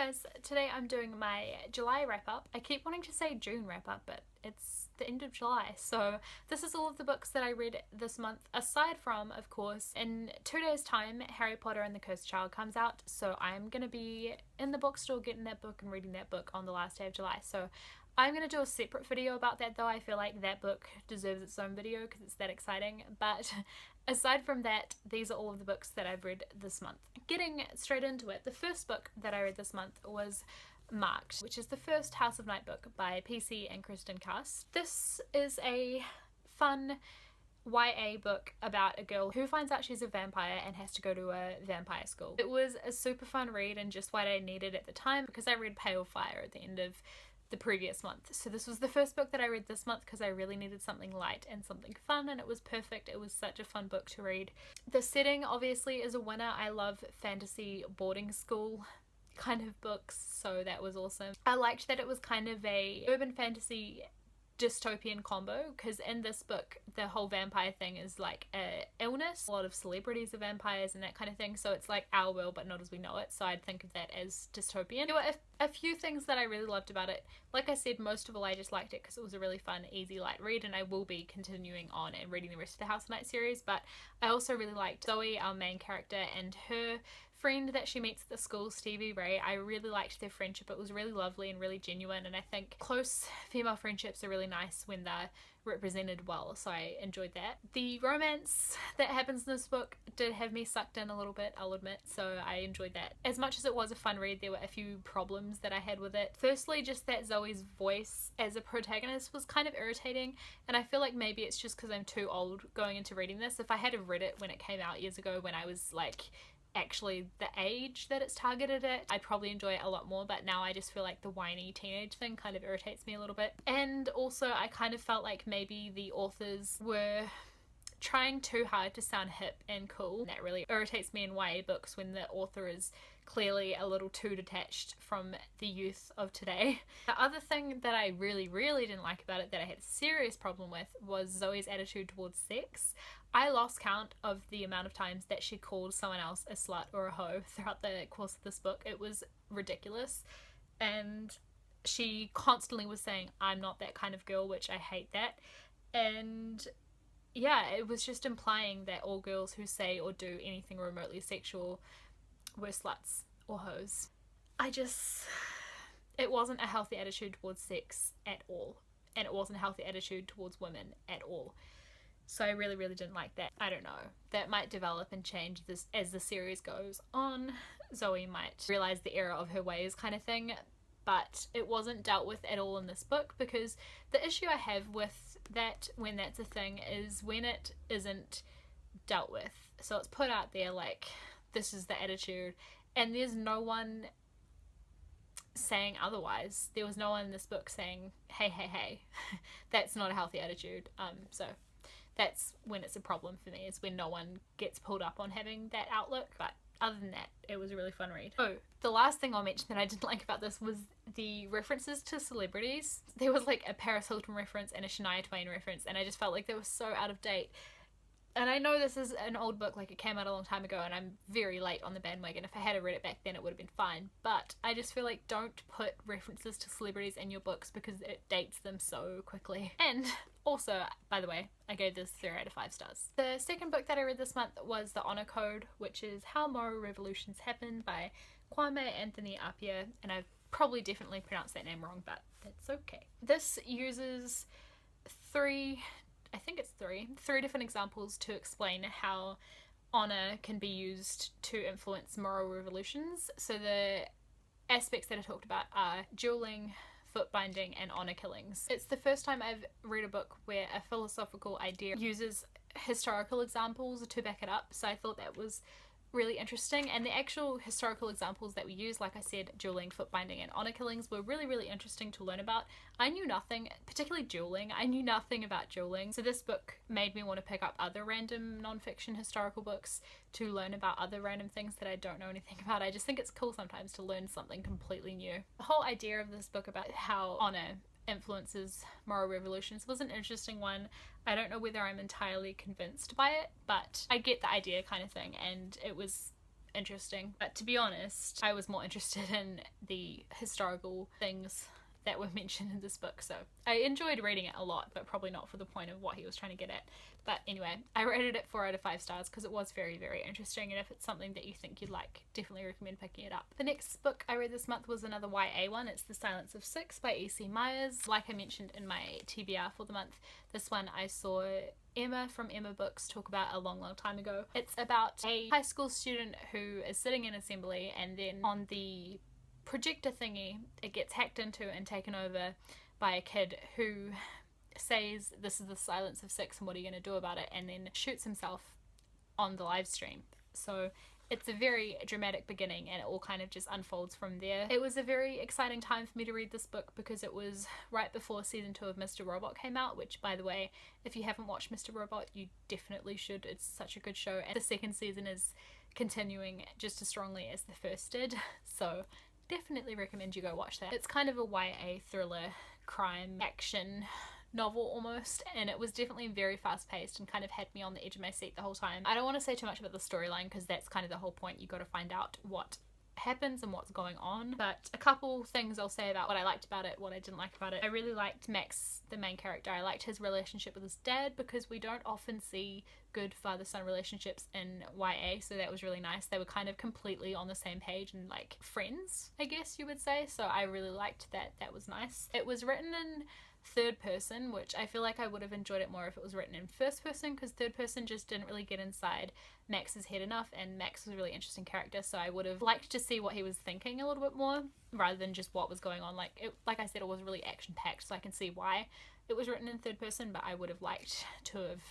guys, today I'm doing my July wrap up. I keep wanting to say June wrap up, but it's the end of July. So this is all of the books that I read this month, aside from, of course, in 2 days time, Harry Potter and the Cursed Child comes out. So I'm going to be in the bookstore getting that book and reading that book on the last day of July. So I'm going to do a separate video about that though. I feel like that book deserves its own video because it's that exciting. But aside from that, these are all of the books that I've read this month. Getting straight into it, the first book that I read this month was Marked, which is the first House of Night book by PC and Kristen Cast. This is a fun YA book about a girl who finds out she's a vampire and has to go to a vampire school. It was a super fun read and just what I needed at the time because I read Pale Fire at the end of the previous month. So this was the first book that I read this month because I really needed something light and something fun, and it was perfect. It was such a fun book to read. The setting obviously is a winner. I love fantasy boarding school kind of books, so that was awesome. I liked that it was kind of a urban fantasy dystopian combo, because in this book the whole vampire thing is like a illness. A lot of celebrities are vampires and that kind of thing, so it's like our world but not as we know it, so I'd think of that as dystopian. There were a few things that I really loved about it. Like I said, most of all I just liked it because it was a really fun, easy, light read, and I will be continuing on and reading the rest of the House of Night series. But I also really liked Zoe, our main character, and her friend that she meets at the school, Stevie Ray. I really liked their friendship. It was really lovely and really genuine, and I think close female friendships are really nice when they're represented well, so I enjoyed that. The romance that happens in this book did have me sucked in a little bit, I'll admit, so I enjoyed that. As much as it was a fun read, there were a few problems that I had with it. Firstly, just that Zoe's voice as a protagonist was kind of irritating, and I feel like maybe it's just because I'm too old going into reading this. If I had have read it when it came out years ago, when I was like actually the age that it's targeted at, I'd probably enjoy it a lot more, but now I just feel like the whiny teenage thing kind of irritates me a little bit. And also I kind of felt like maybe the authors were trying too hard to sound hip and cool. That really irritates me in YA books, when the author is clearly a little too detached from the youth of today. The other thing that I really didn't like about it, that I had a serious problem with, was Zoe's attitude towards sex. I lost count of the amount of times that she called someone else a slut or a hoe throughout the course of this book. It was ridiculous, and she constantly was saying, "I'm not that kind of girl," which I hate that. And yeah, it was just implying that all girls who say or do anything remotely sexual were sluts or hoes. It wasn't a healthy attitude towards sex at all, and it wasn't a healthy attitude towards women at all. So I really didn't like that. I don't know. That might develop and change this as the series goes on. Zoe might realize the error of her ways kind of thing, but it wasn't dealt with at all in this book, because the issue I have with that, when that's a thing, is when it isn't dealt with. So it's put out there like, this is the attitude, and there's no one saying otherwise. There was no one in this book saying, hey, that's not a healthy attitude. So that's when it's a problem for me, is when no one gets pulled up on having that outlook. But other than that, it was a really fun read. Oh, the last thing I'll mention that I didn't like about this was the references to celebrities. There was like a Paris Hilton reference and a Shania Twain reference, and I just felt like they were so out of date. And I know this is an old book, like it came out a long time ago, and I'm very late on the bandwagon. If I had read it back then, it would have been fine. But I just feel like, don't put references to celebrities in your books because it dates them so quickly. And also, by the way, I gave this 0 out of 5 stars. The second book that I read this month was The Honor Code, which is How Moral Revolutions Happen by Kwame Anthony Appiah, and I've probably definitely pronounced that name wrong, but that's okay. This uses three different examples to explain how honor can be used to influence moral revolutions. So the aspects that are talked about are dueling, foot binding, and honor killings. It's the first time I've read a book where a philosophical idea uses historical examples to back it up, so I thought that was really interesting. And the actual historical examples that we use, like I said, dueling, foot binding, and honor killings, were really interesting to learn about. I knew nothing, particularly dueling, I knew nothing about dueling, so this book made me want to pick up other random non-fiction historical books to learn about other random things that I don't know anything about. I just think it's cool sometimes to learn something completely new. The whole idea of this book about how honor influences moral revolutions was an interesting one. I don't know whether I'm entirely convinced by it, but I get the idea kind of thing, and it was interesting. But to be honest, I was more interested in the historical things that were mentioned in this book, so I enjoyed reading it a lot, but probably not for the point of what he was trying to get at. But anyway, I rated it 4 out of 5 stars because it was very, very interesting, and if it's something that you think you'd like, definitely recommend picking it up. The next book I read this month was another YA one. It's The Silence of Six by E.C. Myers. Like I mentioned in my TBR for the month, this one I saw Emma from Emma Books talk about a long time ago. It's about a high school student who is sitting in assembly, and then on the projector thingy it gets hacked into and taken over by a kid who says this is the silence of six and what are you going to do about it, and then shoots himself on the live stream. So it's a very dramatic beginning and it all kind of just unfolds from there. It was a very exciting time for me to read this book because it was right before season 2 of Mr. Robot came out, which, by the way, if you haven't watched Mr. Robot, you definitely should. It's such a good show, and the second season is continuing just as strongly as the first did, so definitely recommend you go watch that. It's kind of a YA thriller crime action novel almost, and it was definitely very fast paced and kind of had me on the edge of my seat the whole time. I don't want to say too much about the storyline because that's kind of the whole point. You got to find out what happens and what's going on, but a couple things I'll say about what I liked about it, what I didn't like about it. I really liked Max, the main character. I liked his relationship with his dad because we don't often see good father-son relationships in YA, so that was really nice. They were kind of completely on the same page and like friends, I guess you would say, so I really liked that. That was nice. It was written in third person, which I feel like I would have enjoyed it more if it was written in first person, because third person just didn't really get inside Max's head enough, and Max was a really interesting character, so I would have liked to see what he was thinking a little bit more rather than just what was going on. Like I said, it was really action packed, so I can see why it was written in third person, but I would have liked to have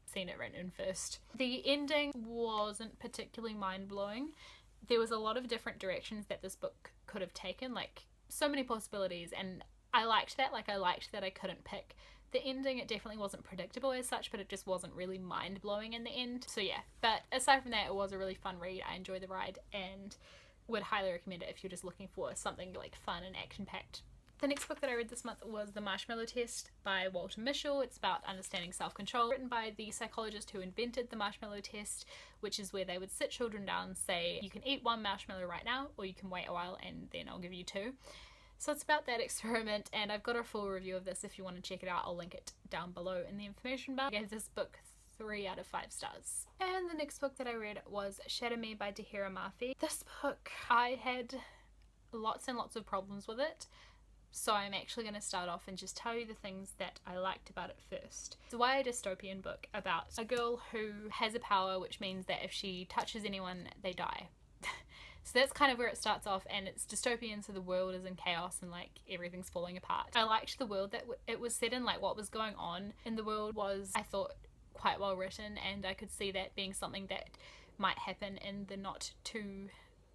seen it written in first. The ending wasn't particularly mind-blowing. There was a lot of different directions that this book could have taken, like so many possibilities, and I liked that. Like, I liked that I couldn't pick the ending. It definitely wasn't predictable as such, but it just wasn't really mind-blowing in the end. So yeah, but aside from that, it was a really fun read. I enjoyed the ride and would highly recommend it if you're just looking for something like fun and action-packed. The next book that I read this month was The Marshmallow Test by Walter Mischel. It's about understanding self-control, written by the psychologist who invented the marshmallow test, which is where they would sit children down and say, you can eat one marshmallow right now, or you can wait a while and then I'll give you 2. So it's about that experiment, and I've got a full review of this if you want to check it out. I'll link it down below in the information bar. I gave this book 3 out of 5 stars. And the next book that I read was Shatter Me by Tahira Mafi. This book, I had lots and lots of problems with it, so I'm actually going to start off and just tell you the things that I liked about it first. It's a YA dystopian book about a girl who has a power which means that if she touches anyone, they die. So that's kind of where it starts off, and it's dystopian, so the world is in chaos and like everything's falling apart. I liked the world that it was set in, like what was going on in the world was, I thought, quite well written, and I could see that being something that might happen in the not too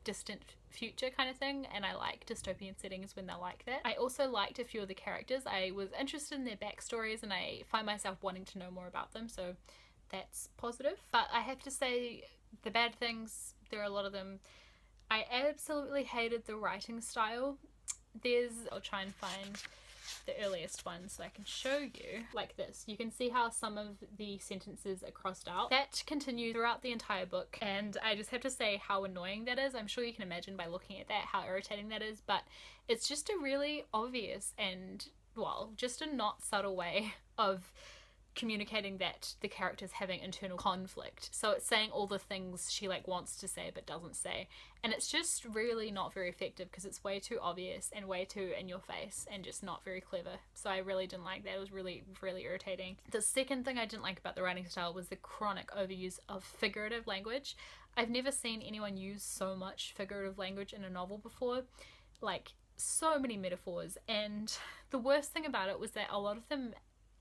distant future kind of thing, and I like dystopian settings when they're like that. I also liked a few of the characters. I was interested in their backstories and I find myself wanting to know more about them, so that's positive. But I have to say, the bad things, there are a lot of them. I absolutely hated the writing style. I'll try and find the earliest one so I can show you. Like this. You can see how some of the sentences are crossed out. That continues throughout the entire book, and I just have to say how annoying that is. I'm sure you can imagine by looking at that how irritating that is, but it's just a really obvious and, well, just a not subtle way of communicating that the character's having internal conflict. So it's saying all the things she like wants to say but doesn't say, and it's just really not very effective because it's way too obvious and way too in your face and just not very clever. So I really didn't like that. It was really irritating. The second thing I didn't like about the writing style was the chronic overuse of figurative language. I've never seen anyone use so much figurative language in a novel before, like so many metaphors, and the worst thing about it was that a lot of them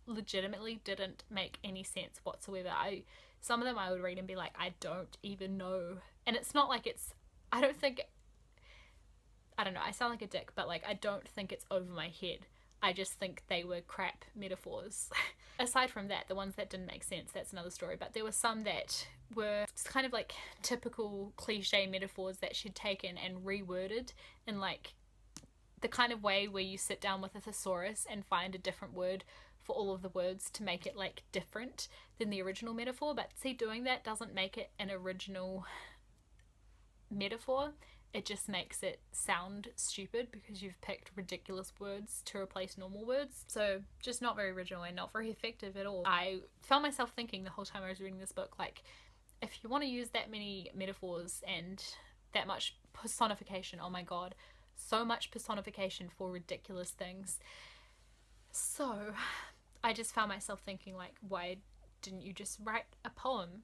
legitimately didn't make any sense whatsoever. Some of them I would read and be like, I don't even know. And it's not like I don't know, I sound like a dick, but like I don't think it's over my head. I just think they were crap metaphors. Aside from that, the ones that didn't make sense, that's another story, but there were some that were kind of like typical cliche metaphors that she'd taken and reworded in like the kind of way where you sit down with a thesaurus and find a different word for all of the words to make it like different than the original metaphor. But see, doing that doesn't make it an original metaphor, it just makes it sound stupid because you've picked ridiculous words to replace normal words. So just not very original and not very effective at all. I found myself thinking the whole time I was reading this book, like, if you want to use that many metaphors and that much personification, oh my god, so much personification for ridiculous things. So I just found myself thinking, like, why didn't you just write a poem?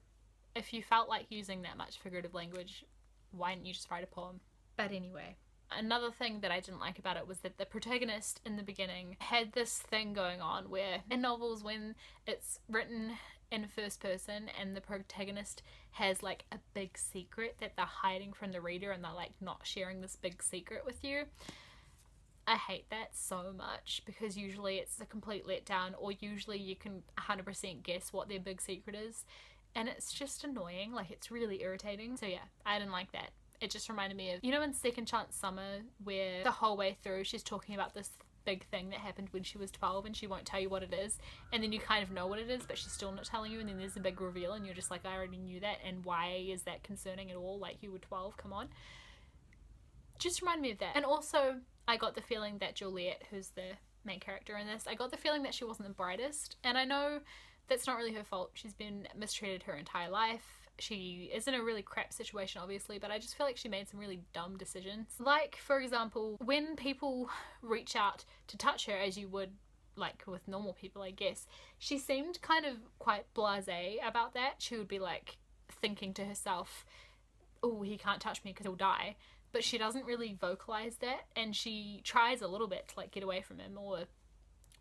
If you felt like using that much figurative language, why didn't you just write a poem? But anyway, another thing that I didn't like about it was that the protagonist in the beginning had this thing going on where in novels, when it's written in first person and the protagonist has like a big secret that they're hiding from the reader and they're like not sharing this big secret with you, I hate that so much, because usually it's a complete letdown, or usually you can 100% guess what their big secret is, and it's just annoying. Like, it's really irritating. So yeah, I didn't like that. It just reminded me of, you know, in Second Chance Summer, where the whole way through she's talking about this big thing that happened when she was 12 and she won't tell you what it is, and then you kind of know what it is but she's still not telling you, and then there's a big reveal and you're just like, I already knew that, and why is that concerning at all? Like, you were 12, come on. Just reminded me of that. And also, I got the feeling that Juliet, who's the main character in this, I got the feeling that she wasn't the brightest, and I know that's not really her fault. She's been mistreated her entire life. She is in a really crap situation, obviously, but I just feel like she made some really dumb decisions. Like, for example, when people reach out to touch her, as you would, like, with normal people, I guess, she seemed kind of quite blasé about that. She would be, like, thinking to herself, oh, he can't touch me because he'll die. But she doesn't really vocalize that, and she tries a little bit to, like, get away from him, or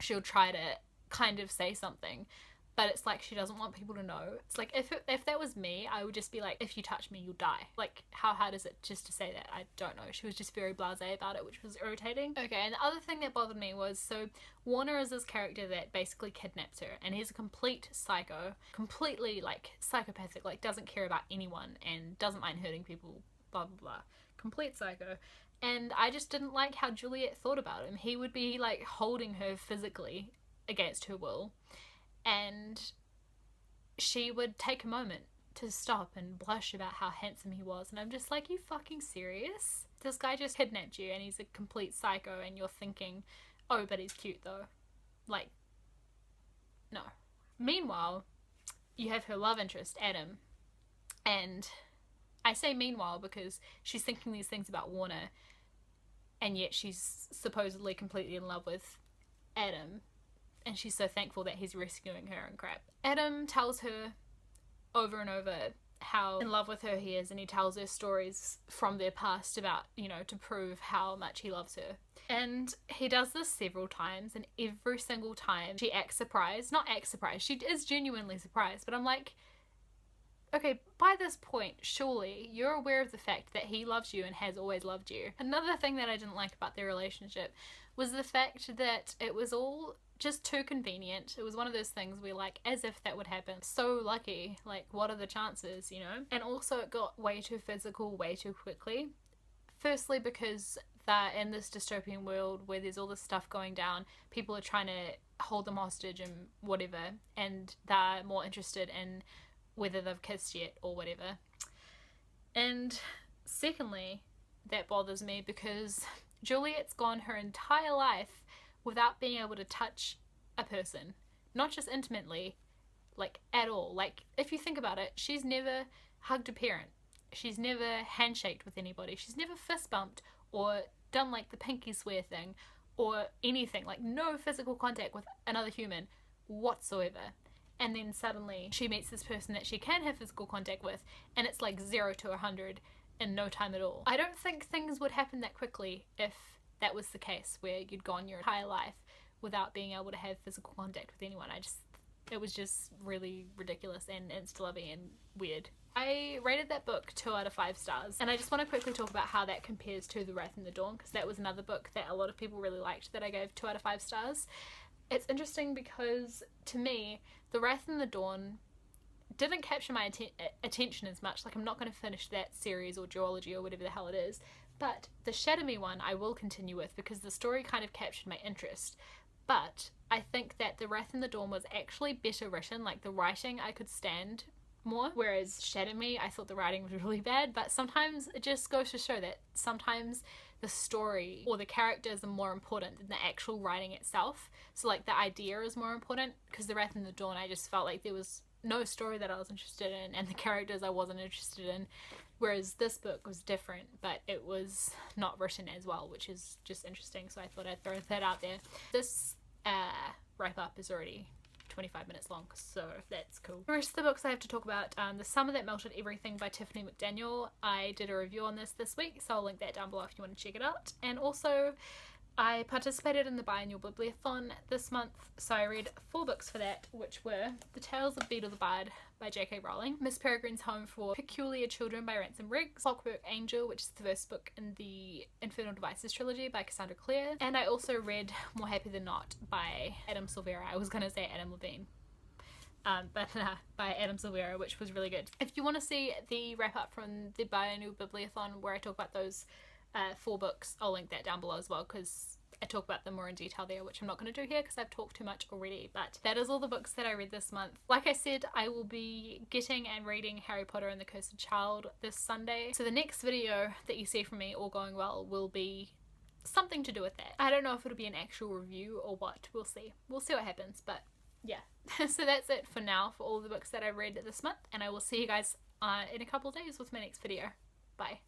she'll try to kind of say something, but it's like she doesn't want people to know. It's like, if that was me, I would just be like, if you touch me, you'll die. Like, how hard is it just to say that? I don't know. She was just very blasé about it, which was irritating. Okay, and the other thing that bothered me was, so Warner is this character that basically kidnaps her, and he's a complete psycho, completely, like, psychopathic, like, doesn't care about anyone, and doesn't mind hurting people, blah, blah, blah. Complete psycho. And I just didn't like how Juliet thought about him. He would be, like, holding her physically against her will, and she would take a moment to stop and blush about how handsome he was, and I'm just like, you fucking serious? This guy just kidnapped you and he's a complete psycho, and you're thinking, oh, but he's cute though. Like, no. Meanwhile, you have her love interest, Adam, and I say meanwhile because she's thinking these things about Warner, and yet she's supposedly completely in love with Adam, and she's so thankful that he's rescuing her and crap. Adam tells her over and over how in love with her he is, and he tells her stories from their past about, you know, to prove how much he loves her. And he does this several times, and every single time she acts surprised. Not acts surprised, she is genuinely surprised, but I'm like, okay, by this point, surely you're aware of the fact that he loves you and has always loved you. Another thing that I didn't like about their relationship was the fact that it was all just too convenient. It was one of those things where, like, as if that would happen. So lucky. Like, what are the chances, you know? And also it got way too physical way too quickly. Firstly, because they're in this dystopian world where there's all this stuff going down. People are trying to hold them hostage and whatever. And they're more interested in whether they've kissed yet or whatever. And secondly, that bothers me because Juliet's gone her entire life without being able to touch a person. Not just intimately, like, at all. Like, if you think about it, she's never hugged a parent. She's never handshaked with anybody. She's never fist bumped or done, like, the pinky swear thing or anything. Like, no physical contact with another human whatsoever. And then suddenly she meets this person that she can have physical contact with, and it's like 0 to 100 in no time at all. I don't think things would happen that quickly if that was the case, where you'd gone your entire life without being able to have physical contact with anyone. It was just really ridiculous and insta-lovey and weird. I rated that book 2 out of 5 stars, and I just want to quickly talk about how that compares to The Wrath in the Dawn, because that was another book that a lot of people really liked that I gave 2 out of 5 stars. It's interesting because, to me, The Wrath in the Dawn didn't capture my attention as much. Like, I'm not going to finish that series or duology or whatever the hell it is, but the Shadow Me one I will continue with because the story kind of captured my interest. But I think that The Wrath in the Dawn was actually better written. Like, the writing I could stand more, whereas Shadow Me, I thought the writing was really bad. But sometimes it just goes to show that sometimes the story or the characters are more important than the actual writing itself. So like the idea is more important, because The Wrath in the Dawn, I just felt like there was no story that I was interested in and the characters I wasn't interested in, whereas this book was different, but it was not written as well, which is just interesting. So I thought I'd throw that out there. This wrap up is already 25 minutes long, so that's cool. The rest of the books I have to talk about, The Summer That Melted Everything by Tiffany McDaniel. I did a review on this week, so I'll link that down below if you want to check it out. And also I participated in the Biannual Bibliothon this month, so I read 4 books for that, which were The Tales of Beedle the Bard by J.K. Rowling, Miss Peregrine's Home for Peculiar Children by Ransom Riggs, Clockwork Angel, which is the first book in the Infernal Devices trilogy by Cassandra Clare, and I also read More Happy Than Not by Adam Silvera. I was going to say Adam Levine. By Adam Silvera, which was really good. If you want to see the wrap up from the Biannual Bibliothon where I talk about those 4 books, I'll link that down below as well, because I talk about them more in detail there, which I'm not going to do here because I've talked too much already. But that is all the books that I read this month. Like I said, I will be getting and reading Harry Potter and the Cursed Child this Sunday, so the next video that you see from me, all going well, will be something to do with that. I don't know if it'll be an actual review or what. We'll see what happens, but yeah. So that's it for now for all the books that I read this month, and I will see you guys in a couple of days with my next video. Bye.